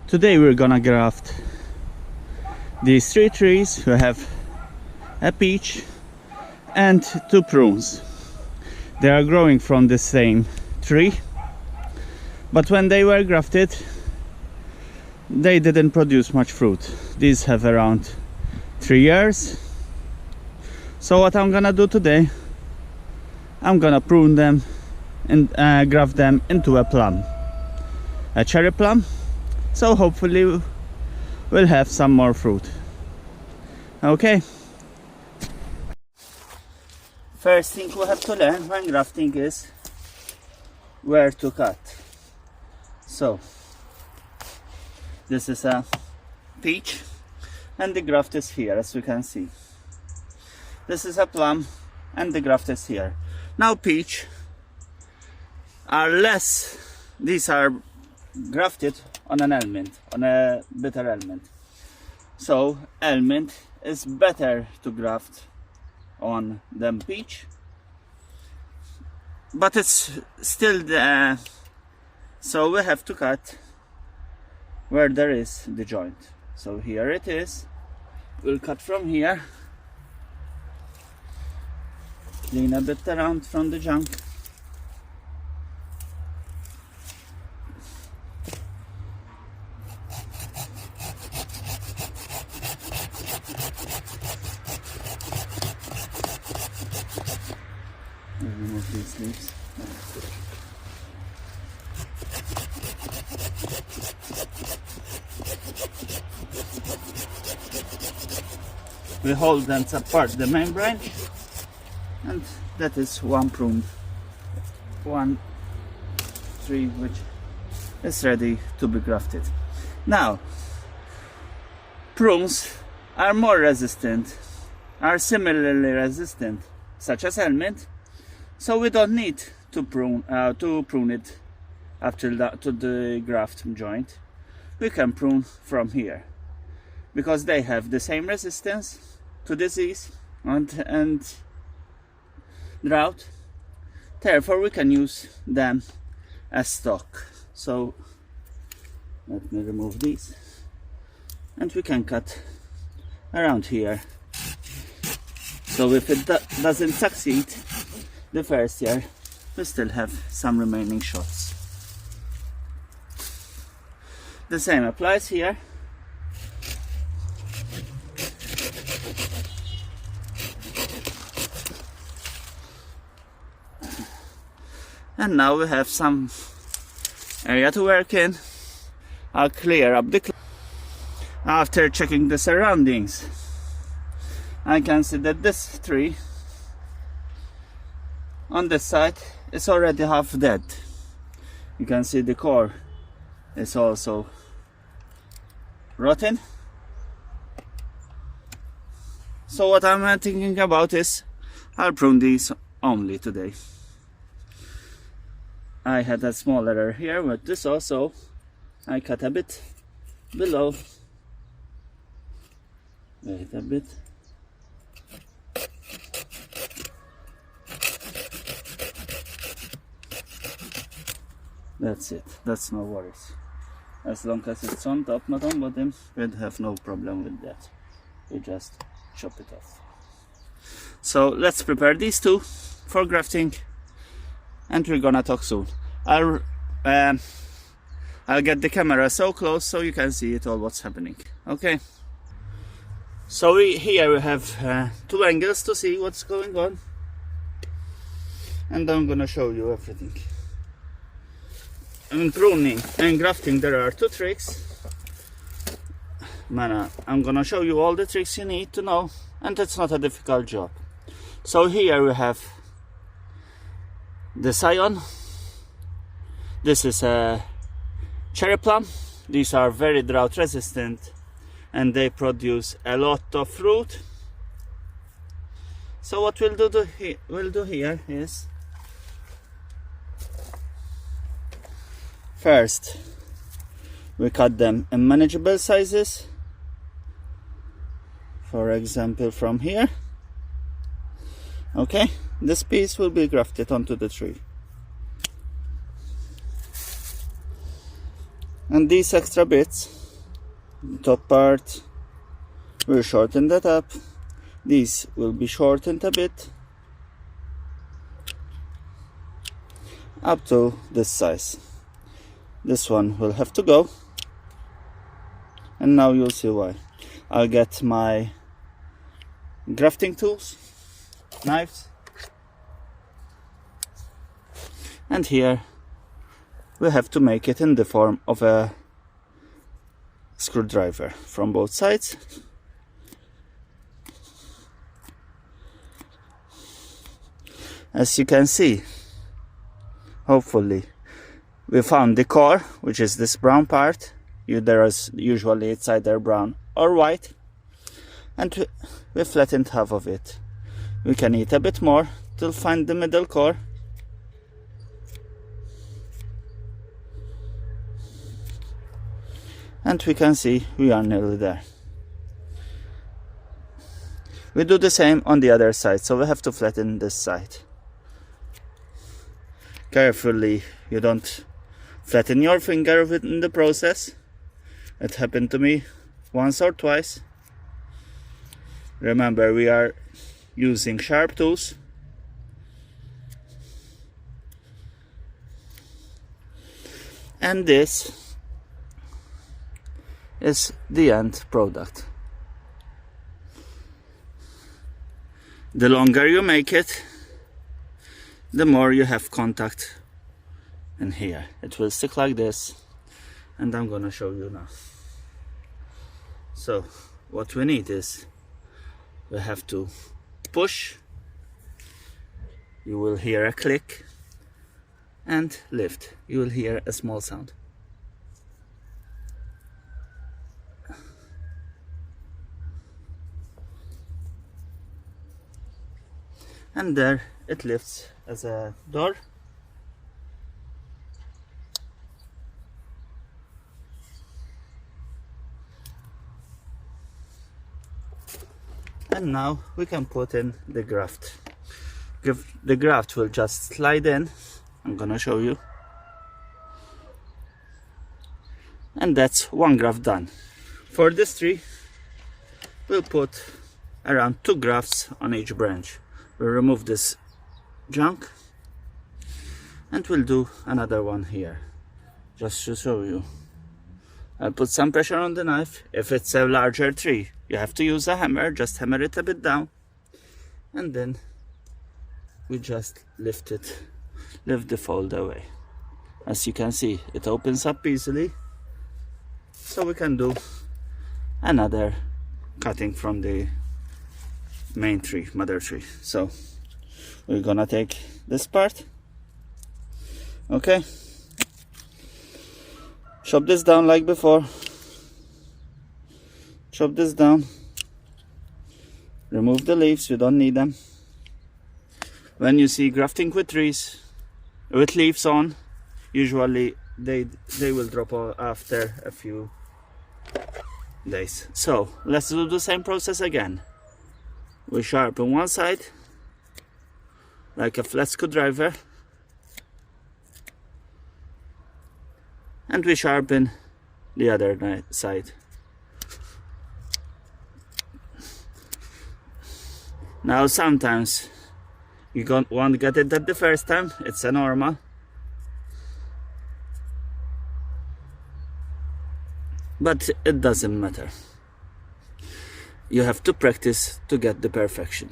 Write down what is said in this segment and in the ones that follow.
Today we're gonna graft these 3 trees. We have a peach and 2 prunes. They are growing from the same tree, but when they were grafted they didn't produce much fruit. These have around 3 years. So what I'm gonna do today, I'm gonna prune them and graft them into a plum, a cherry plum. So hopefully we'll have some more fruit. Okay. First thing we have to learn when grafting is where to cut. So this is a peach and the graft is here, as you can see. This is a plum and the graft is here. Now peach are less, these are grafted on an almond, on a bitter almond. So almond is better to graft on than peach, but it's still there. So we have to cut where there is the joint. So here it is. We'll cut from here, clean a bit around from the junk. Remove these leaves. We hold them apart, the main branch, and that is one prune, one tree which is ready to be grafted. Now, prunes are more resistant, are similarly resistant, such as almond. So we don't need to prune it up to the graft joint. We can prune from here because they have the same resistance to disease and drought. Therefore we can use them as stock. So let me remove these, and we can cut around here. So if it doesn't succeed the first year, we still have some remaining shots. The same applies here. And now we have some area to work in. I'll clear up the after checking the surroundings. I can see that this tree on this side is already half dead. You can see the core is also rotten. So what I'm thinking about is I'll prune these only today. I had a small error here with this also. I cut a bit below. Wait a bit. That's it. That's no worries. As long as it's on top, not on bottom, we'd have no problem with that. We just chop it off. So let's prepare these two for grafting, and we're gonna talk soon. I'll get the camera so close so you can see it all what's happening. Okay. So here we have 2 angles to see what's going on, and I'm gonna show you everything. In pruning and grafting there are 2 tricks. I'm gonna show you all the tricks you need to know, and it's not a difficult job. So here we have the scion. This is a cherry plum. These are very drought resistant and they produce a lot of fruit. So what we'll do here is, first we cut them in manageable sizes. For example, from here. Okay, this piece will be grafted onto the tree. And these extra bits top part, we'll shorten that up. These will be shortened a bit up to this size. This one will have to go, and now you'll see why. I'll get my grafting tools, knives, and here we have to make it in the form of a screwdriver from both sides. As you can see, hopefully, we found the core, which is this brown part. There is usually it's either brown or white, and we flattened half of it. We can eat a bit more to find the middle core. And we can see we are nearly there. We do the same on the other side, so we have to flatten this side. Carefully, you don't flatten your finger in the process. It happened to me once or twice. Remember, we are using sharp tools. And this is the end product. The longer you make it, the more you have contact in here. It will stick like this, and I'm gonna show you now. So what we need is, we have to push, you will hear a click, and lift, you will hear a small sound. And there it lifts as a door. And now we can put in the graft. The graft will just slide in. I'm gonna show you. And that's one graft done. For this tree, we'll put around 2 grafts on each branch. We'll remove this junk, and we'll do another one here, just to show you. I'll put some pressure on the knife. If it's a larger tree, you have to use a hammer. Just hammer it a bit down, and then we just lift the fold away. As you can see, it opens up easily, so we can do another cutting from the main tree, mother tree. So we're gonna take this part, okay, chop this down like before, chop this down, remove the leaves, you don't need them. When you see grafting with trees with leaves on, usually they will drop off after a few days. So let's do the same process again. We sharpen one side like a flat screwdriver, and we sharpen the other side. Now sometimes you won't get it at the first time, it's a normal. But it doesn't matter. You have to practice to get the perfection.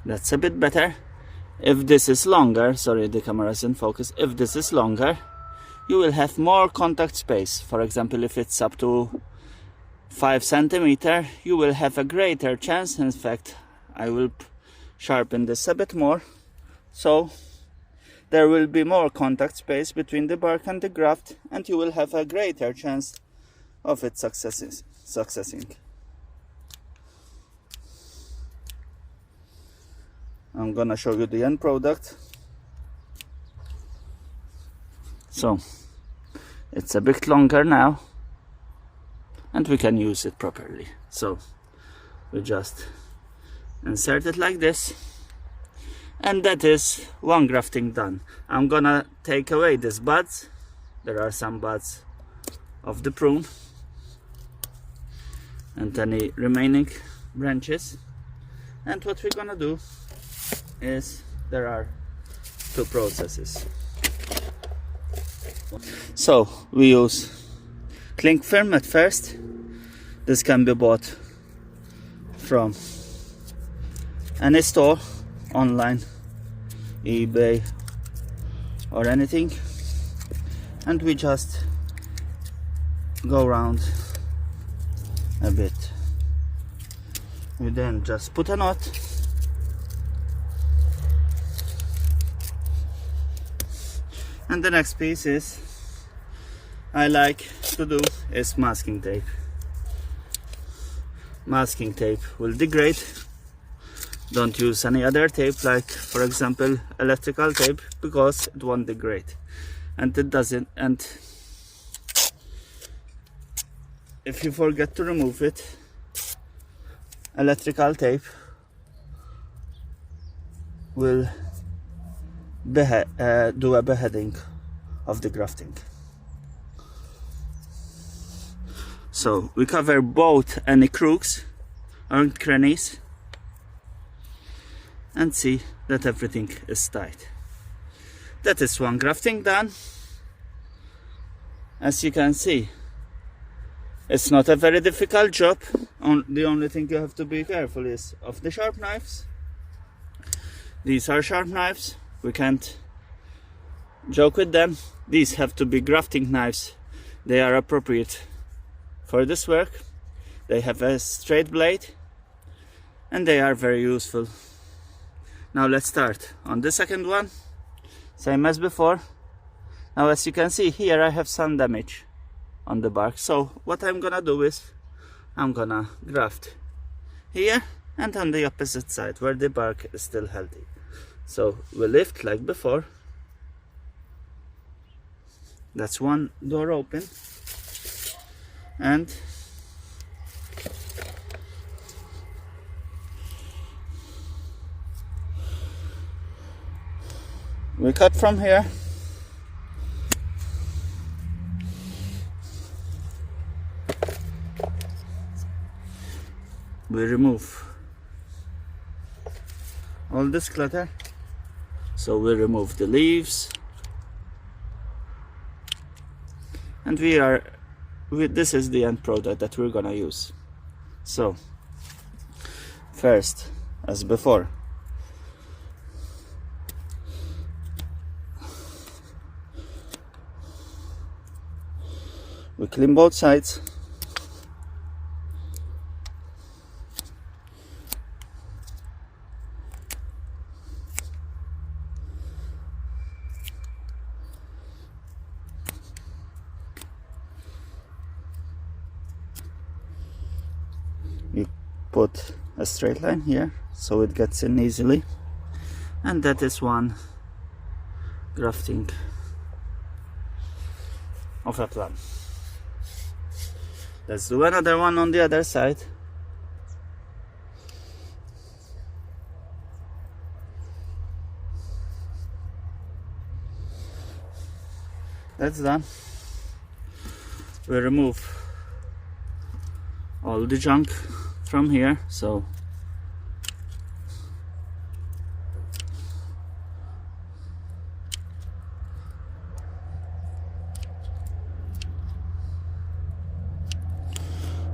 That's a bit better. If this is longer, sorry, the camera is in focus. If this is longer, you will have more contact space. For example, if it's up to 5 centimeters, you will have a greater chance. In fact, I will sharpen this a bit more, so there will be more contact space between the bark and the graft, and you will have a greater chance of its successing. I'm gonna show you the end product. So it's a bit longer now, and we can use it properly. So we just insert it like this, and that is one grafting done. I'm gonna take away these buds. There are some buds of the prune and any remaining branches. And what we're gonna do is, there are two processes. So we use cling film at first. This can be bought from any store, online, eBay or anything, and we just go around a bit. We then just put a knot and the next piece is, I like to do, is masking tape. Masking tape will degrade. Don't use any other tape, like for example electrical tape, because it won't degrade, and it doesn't. And if you forget to remove it, electrical tape will do a beheading of the grafting. So we cover both any crooks or crannies and see that everything is tight. That is one grafting done. As you can see, it's not a very difficult job. The only thing you have to be careful is of the sharp knives. These are sharp knives. We can't joke with them. These have to be grafting knives. They are appropriate for this work. They have a straight blade and they are very useful. Now let's start on the second one, same as before. Now as you can see here, I have some damage on the bark, so what I'm gonna do is I'm gonna graft here and on the opposite side where the bark is still healthy. So we lift like before. That's one door open, and we cut from here. We remove all this clutter. So we remove the leaves, and this is the end product that we're gonna use. So first, as before, we clean both sides. You put a straight line here so it gets in easily, and that is one grafting of a plant. Let's do another one on the other side. That's done. We remove all the junk from here, so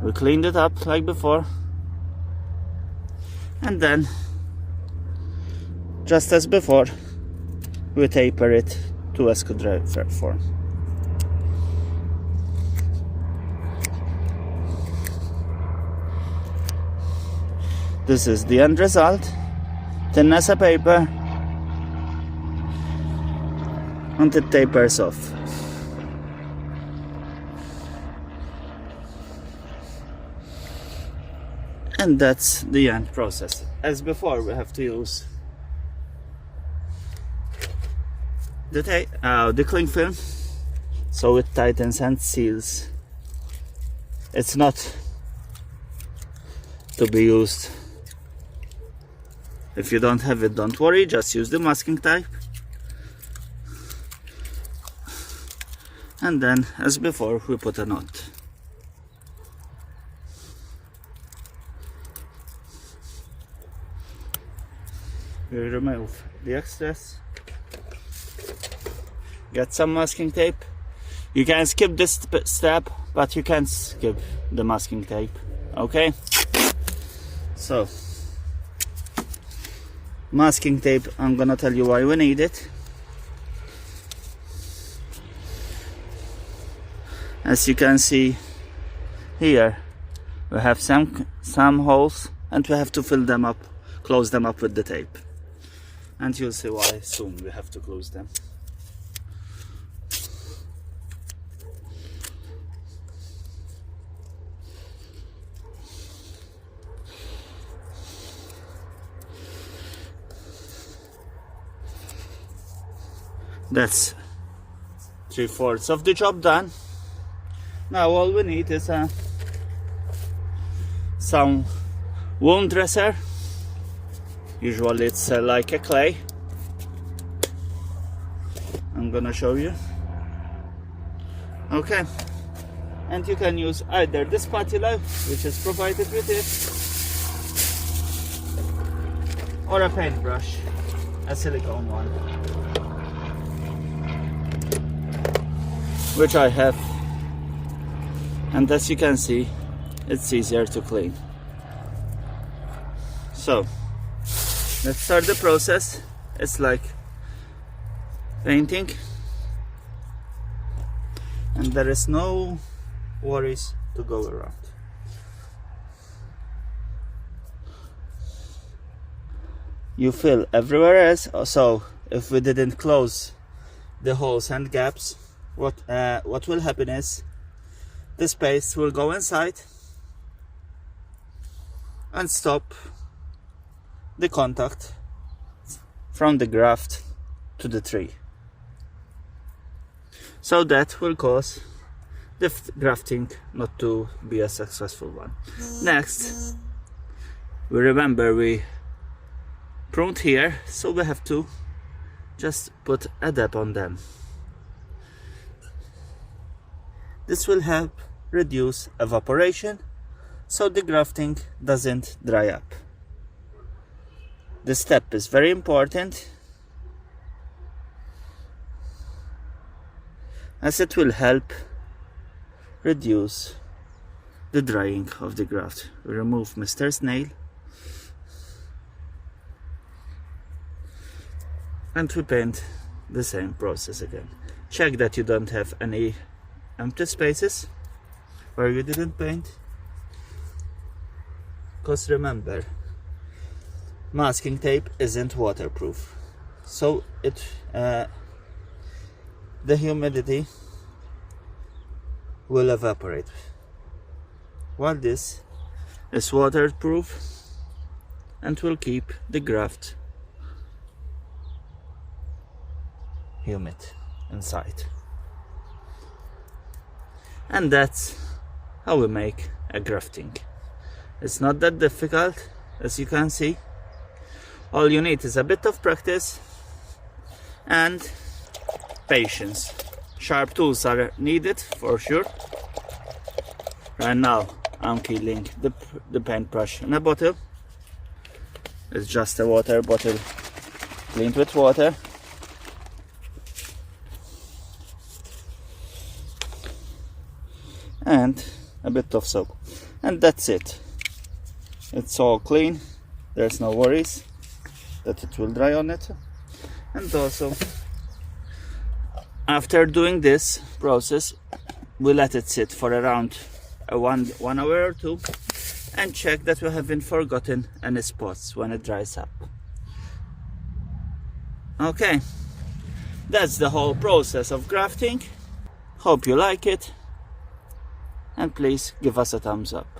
we cleaned it up like before, and then just as before we taper it to a screwdriver form. This is the end result, thin as a paper, and it tapers off. And that's the end process. As before, we have to use the cling film, so it tightens and seals. It's not to be used. If you don't have it, don't worry, just use the masking tape. And then, as before, we put a knot. We remove the extras. Get some masking tape. You can skip this step, but you can't skip the masking tape. Okay? So, masking tape, I'm gonna tell you why we need it. As you can see here, we have some holes and we have to fill them up, close them up with the tape. And you'll see why soon we have to close them. That's 3/4 of the job done. Now all we need is some wound dresser. Usually it's like a clay. I'm gonna show you. Okay, and you can use either the spatula, which is provided with it, or a paintbrush, a silicone one, which I have. And as you can see, it's easier to clean. So let's start the process. It's like painting, and there is no worries to go around. You fill everywhere else. So if we didn't close the holes and gaps, what will happen is this paste will go inside and stop the contact from the graft to the tree. So that will cause the grafting not to be a successful one. Next, we remember we pruned here, so we have to just put a dab on them. This will help reduce evaporation so the grafting doesn't dry up. This step is very important as it will help reduce the drying of the graft. We remove Mr. Snail and we paint the same process again. Check that you don't have any empty spaces where you didn't paint, because remember, masking tape isn't waterproof, so the humidity will evaporate, while this is waterproof and will keep the graft humid inside. And that's how we make a grafting. It's not that difficult, as you can see. All you need is a bit of practice and patience. Sharp tools are needed for sure. Right now I'm killing the paintbrush in a bottle. It's just a water bottle cleaned with water. And a bit of soap, and that's it. It's all clean, there's no worries that it will dry on it. And also, after doing this process, we let it sit for around one hour or two and check that we haven't forgotten any spots when it dries up. Okay, that's the whole process of grafting. Hope you like it, and please give us a thumbs up.